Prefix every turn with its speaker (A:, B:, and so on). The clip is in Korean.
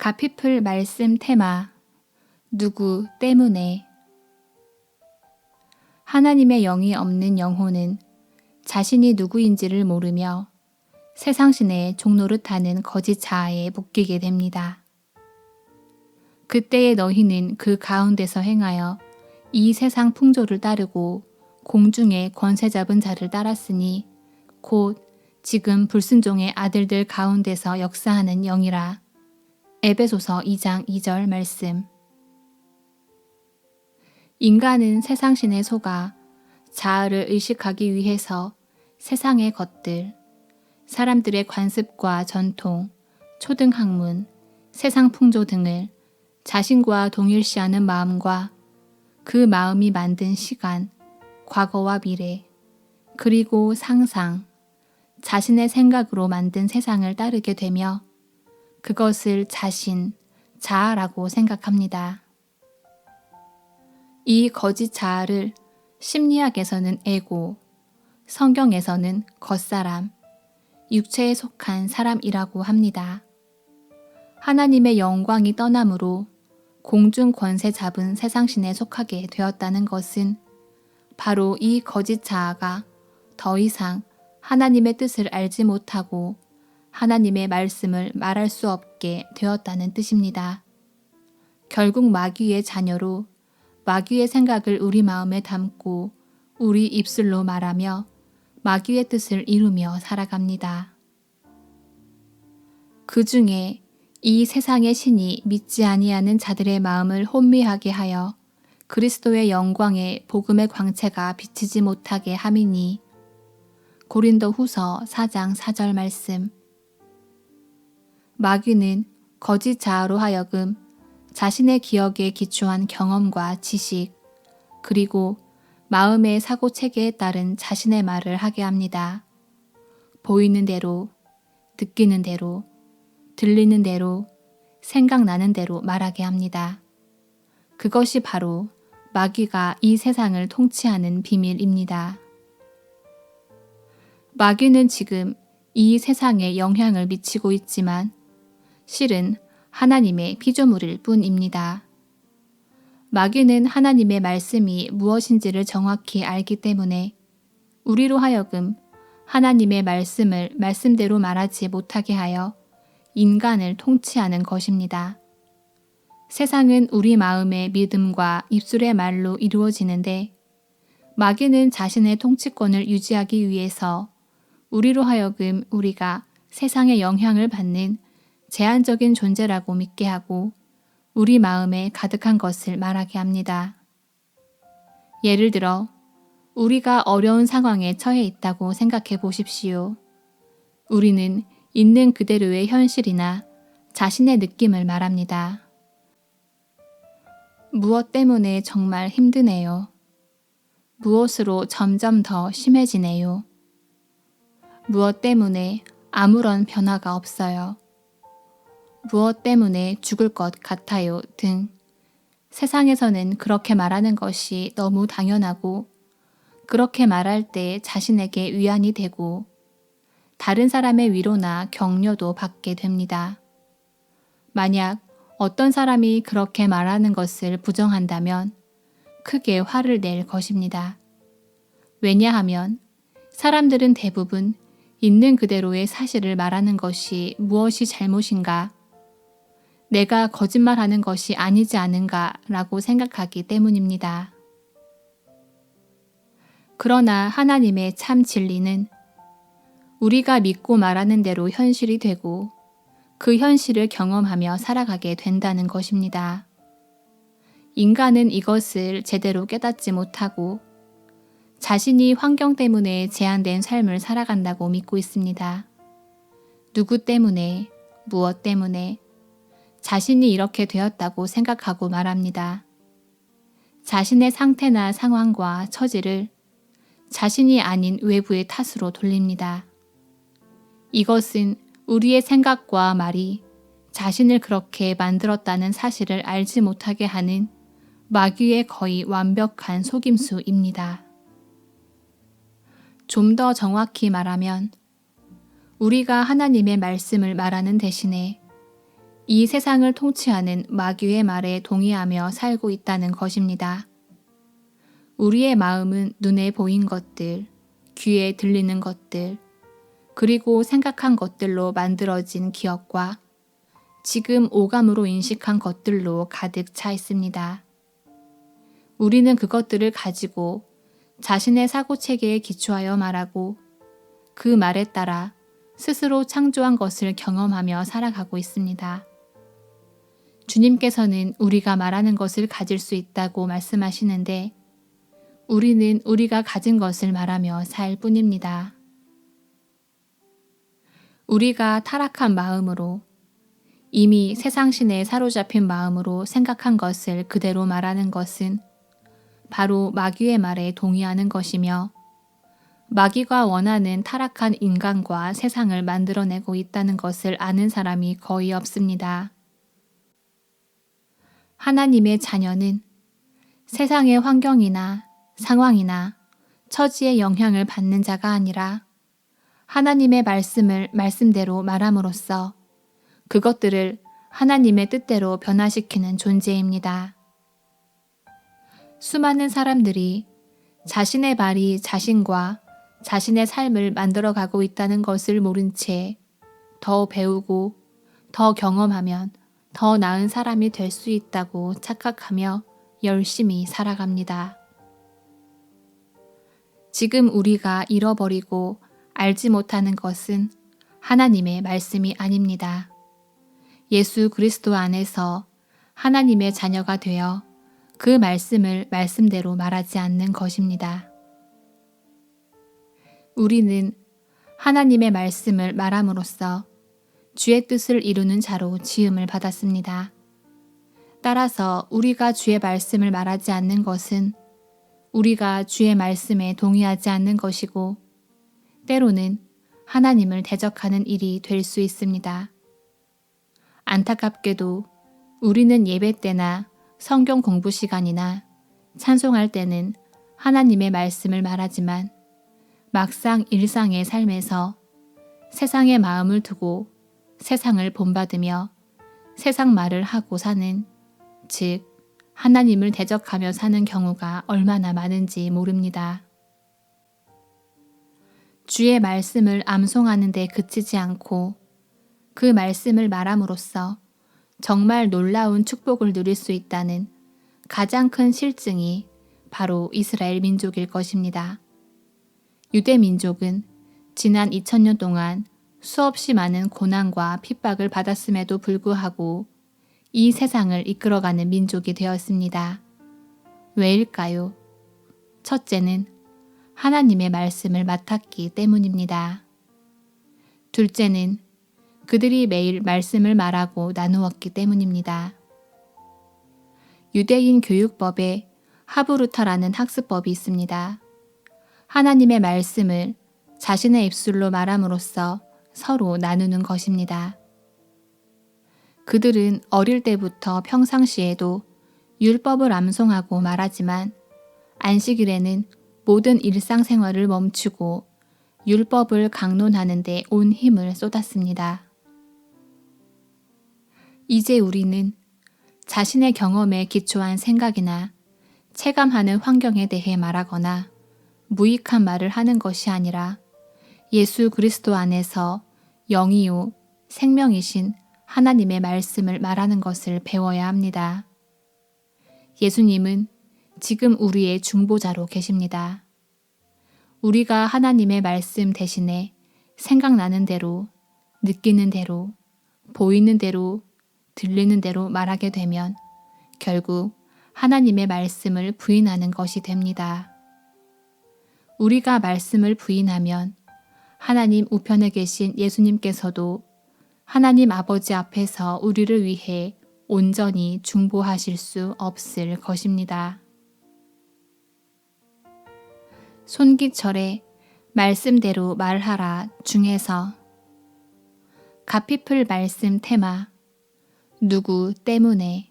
A: 가피풀 말씀 테마 누구 때문에. 하나님의 영이 없는 영혼은 자신이 누구인지를 모르며 세상신의 종노릇하는 거짓 자아에 묶이게 됩니다. 그때의 너희는 그 가운데서 행하여 이 세상 풍조를 따르고 공중의 권세 잡은 자를 따랐으니 곧 지금 불순종의 아들들 가운데서 역사하는 영이라. 에베소서 2장 2절 말씀. 인간은 세상신에 속아 자아를 의식하기 위해서 세상의 것들, 사람들의 관습과 전통, 초등학문, 세상 풍조 등을 자신과 동일시하는 마음과 그 마음이 만든 시간, 과거와 미래, 그리고 상상, 자신의 생각으로 만든 세상을 따르게 되며 그것을 자신, 자아라고 생각합니다. 이 거짓 자아를 심리학에서는 에고, 성경에서는 겉사람, 육체에 속한 사람이라고 합니다. 하나님의 영광이 떠남으로 공중 권세 잡은 세상신에 속하게 되었다는 것은 바로 이 거짓 자아가 더 이상 하나님의 뜻을 알지 못하고 하나님의 말씀을 말할 수 없게 되었다는 뜻입니다. 결국 마귀의 자녀로 마귀의 생각을 우리 마음에 담고 우리 입술로 말하며 마귀의 뜻을 이루며 살아갑니다. 그 중에 이 세상의 신이 믿지 아니하는 자들의 마음을 혼미하게 하여 그리스도의 영광의 복음의 광채가 비치지 못하게 함이니 고린도후서 4장 4절 말씀. 마귀는 거짓 자아로 하여금 자신의 기억에 기초한 경험과 지식, 그리고 마음의 사고체계에 따른 자신의 말을 하게 합니다. 보이는 대로, 느끼는 대로, 들리는 대로, 생각나는 대로 말하게 합니다. 그것이 바로 마귀가 이 세상을 통치하는 비밀입니다. 마귀는 지금 이 세상에 영향을 미치고 있지만 실은 하나님의 피조물일 뿐입니다. 마귀는 하나님의 말씀이 무엇인지를 정확히 알기 때문에 우리로 하여금 하나님의 말씀을 말씀대로 말하지 못하게 하여 인간을 통치하는 것입니다. 세상은 우리 마음의 믿음과 입술의 말로 이루어지는데 마귀는 자신의 통치권을 유지하기 위해서 우리로 하여금 우리가 세상의 영향을 받는 제한적인 존재라고 믿게 하고 우리 마음에 가득한 것을 말하게 합니다. 예를 들어 우리가 어려운 상황에 처해 있다고 생각해 보십시오. 우리는 있는 그대로의 현실이나 자신의 느낌을 말합니다. 무엇 때문에 정말 힘드네요. 무엇으로 점점 더 심해지네요. 무엇 때문에 아무런 변화가 없어요. 무엇 때문에 죽을 것 같아요 등 세상에서는 그렇게 말하는 것이 너무 당연하고 그렇게 말할 때 자신에게 위안이 되고 다른 사람의 위로나 격려도 받게 됩니다. 만약 어떤 사람이 그렇게 말하는 것을 부정한다면 크게 화를 낼 것입니다. 왜냐하면 사람들은 대부분 있는 그대로의 사실을 말하는 것이 무엇이 잘못인가, 내가 거짓말하는 것이 아니지 않은가 라고 생각하기 때문입니다. 그러나 하나님의 참 진리는 우리가 믿고 말하는 대로 현실이 되고 그 현실을 경험하며 살아가게 된다는 것입니다. 인간은 이것을 제대로 깨닫지 못하고 자신이 환경 때문에 제한된 삶을 살아간다고 믿고 있습니다. 누구 때문에, 무엇 때문에, 자신이 이렇게 되었다고 생각하고 말합니다. 자신의 상태나 상황과 처지를 자신이 아닌 외부의 탓으로 돌립니다. 이것은 우리의 생각과 말이 자신을 그렇게 만들었다는 사실을 알지 못하게 하는 마귀의 거의 완벽한 속임수입니다. 좀 더 정확히 말하면 우리가 하나님의 말씀을 말하는 대신에 이 세상을 통치하는 마귀의 말에 동의하며 살고 있다는 것입니다. 우리의 마음은 눈에 보인 것들, 귀에 들리는 것들, 그리고 생각한 것들로 만들어진 기억과 지금 오감으로 인식한 것들로 가득 차 있습니다. 우리는 그것들을 가지고 자신의 사고체계에 기초하여 말하고 그 말에 따라 스스로 창조한 것을 경험하며 살아가고 있습니다. 주님께서는 우리가 말하는 것을 가질 수 있다고 말씀하시는데 우리는 우리가 가진 것을 말하며 살 뿐입니다. 우리가 타락한 마음으로 이미 세상신에 사로잡힌 마음으로 생각한 것을 그대로 말하는 것은 바로 마귀의 말에 동의하는 것이며 마귀가 원하는 타락한 인간과 세상을 만들어내고 있다는 것을 아는 사람이 거의 없습니다. 하나님의 자녀는 세상의 환경이나 상황이나 처지의 영향을 받는 자가 아니라 하나님의 말씀을 말씀대로 말함으로써 그것들을 하나님의 뜻대로 변화시키는 존재입니다. 수많은 사람들이 자신의 말이 자신과 자신의 삶을 만들어가고 있다는 것을 모른 채 더 배우고 더 경험하면 더 나은 사람이 될 수 있다고 착각하며 열심히 살아갑니다. 지금 우리가 잃어버리고 알지 못하는 것은 하나님의 말씀이 아닙니다. 예수 그리스도 안에서 하나님의 자녀가 되어 그 말씀을 말씀대로 말하지 않는 것입니다. 우리는 하나님의 말씀을 말함으로써 주의 뜻을 이루는 자로 지음을 받았습니다. 따라서 우리가 주의 말씀을 말하지 않는 것은 우리가 주의 말씀에 동의하지 않는 것이고 때로는 하나님을 대적하는 일이 될 수 있습니다. 안타깝게도 우리는 예배 때나 성경 공부 시간이나 찬송할 때는 하나님의 말씀을 말하지만 막상 일상의 삶에서 세상의 마음을 두고 세상을 본받으며 세상 말을 하고 사는, 즉 하나님을 대적하며 사는 경우가 얼마나 많은지 모릅니다. 주의 말씀을 암송하는 데 그치지 않고 그 말씀을 말함으로써 정말 놀라운 축복을 누릴 수 있다는 가장 큰 실증이 바로 이스라엘 민족일 것입니다. 유대 민족은 지난 2000년 동안 수없이 많은 고난과 핍박을 받았음에도 불구하고 이 세상을 이끌어가는 민족이 되었습니다. 왜일까요? 첫째는 하나님의 말씀을 맡았기 때문입니다. 둘째는 그들이 매일 말씀을 말하고 나누었기 때문입니다. 유대인 교육법에 하브루타라는 학습법이 있습니다. 하나님의 말씀을 자신의 입술로 말함으로써 서로 나누는 것입니다. 그들은 어릴 때부터 평상시에도 율법을 암송하고 말하지만 안식일에는 모든 일상생활을 멈추고 율법을 강론하는 데 온 힘을 쏟았습니다. 이제 우리는 자신의 경험에 기초한 생각이나 체감하는 환경에 대해 말하거나 무익한 말을 하는 것이 아니라 예수 그리스도 안에서 영이요 생명이신 하나님의 말씀을 말하는 것을 배워야 합니다. 예수님은 지금 우리의 중보자로 계십니다. 우리가 하나님의 말씀 대신에 생각나는 대로, 느끼는 대로, 보이는 대로, 들리는 대로 말하게 되면 결국 하나님의 말씀을 부인하는 것이 됩니다. 우리가 말씀을 부인하면 하나님 우편에 계신 예수님께서도 하나님 아버지 앞에서 우리를 위해 온전히 중보하실 수 없을 것입니다. 손기철에 말씀대로 말하라 중에서 가피풀 말씀 테마 누구 때문에